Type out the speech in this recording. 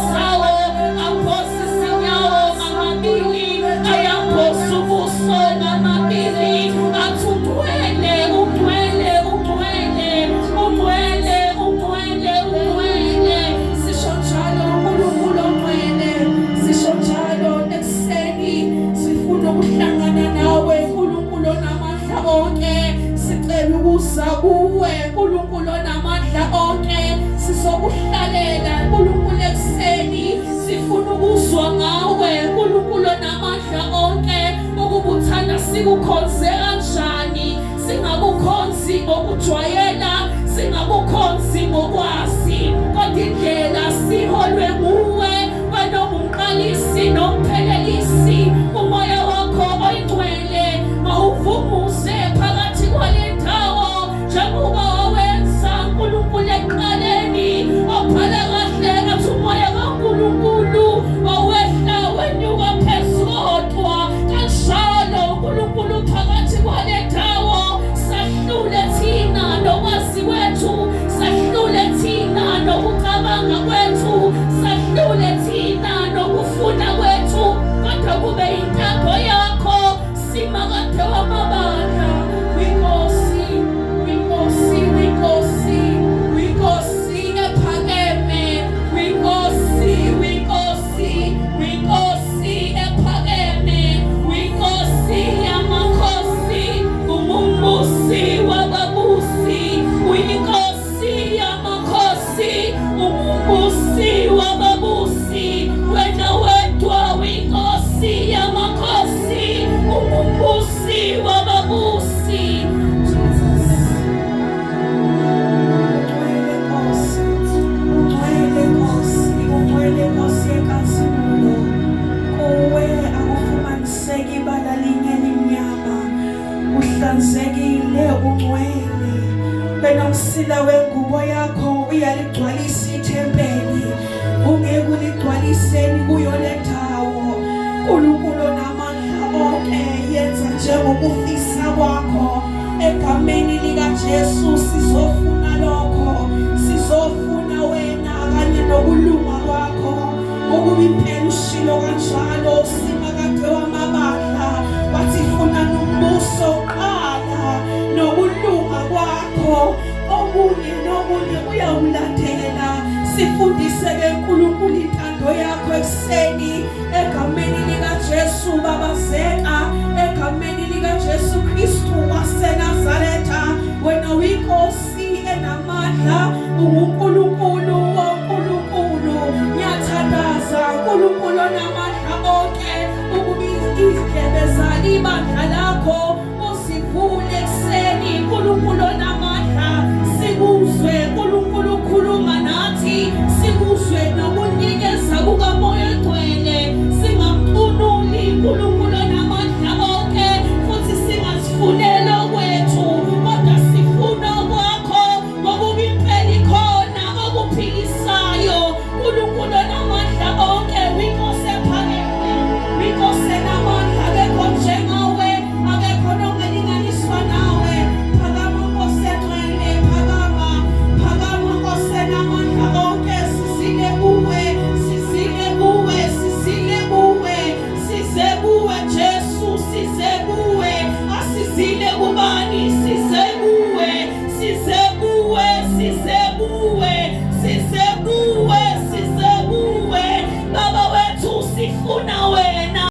zawo aphosa izinyawo ngamabili ayaphosa ubuso ngamabili athi ugcwele ugcwele ugcwele ugcwele ugcwele ugcwele. Sisho njalo uNkulunkulu ongcwele, sisho njalo ekuseni sifuna ukuhlangana nawe uNkulunkulu onamandla onke. Sicela ukuza kuwe uNkulunkulu onamandla onke, sizokuhlalela uNkulunkulu ekuseni. Sifuna ukuzwa ngawe uNkulunkulu onamandla onke, ukuba uthanda sikukhonze kanjani. Singakukhonzi ngokujwayela, singakukhonzi ngokwazi, kodwa indlela siholwe nguwe. Wena ungumqalisi nomphelelisi. Umoya wakho oyingcwele mawuvumuze phakathi kwale ndawo njengoba wawenza uNkulunkulu ekuqaleni. Wabhala kahle athi umoya kaNkulunkulu wawehla wenyuka phezu kodwa. Kanjalo uNkulunkulu phakathi kwale ndawo sahlule thina nokwazi kwethu, sahlule thina nokucabanga kwethu, sahlule thina nokufuna kwethu, kodwa kube intambo yakho simakade wamabandla. Winkosi, winkosi, winkosi, winkosi ephakeme, winkosi, winkosi, winkosi ephakeme, winkosi yamakhosi, umumbusi wababusi, winkosi yamakhosi, umumbusi wababusi. Wena wedwa winkosi yamakhosi, umumbusi wababusi. Ugcwele Nkosi yenkazimulo, kuwe akufumaniseki ibala linye elimnyama. Uhlanzekile, ungcwele. Wena umsila wengubo yakho uyaligcwalisa ithempeli, ungeke uligcwaliseni kuyo le ndawo. uNkulunkulu onamandla onke, yenza njengokufisa kwakho. Egameni likaJesu sizofuna lokho, sizofuna wena kanye nokulunga kwakho. Ukuba impela ushilo kanjalo simakade wamabandla, wathi funa nombuso uqala nokulunga kwakho, okunye nokunye uyawulandela. Sifundise-ke uNkulunkulu intando yakho ekuseni, egameni likaJesu babazeka, egameni likaJesu Kristu waseNazaretha. Wena uyinkosi enamandla, unguNkulunkulu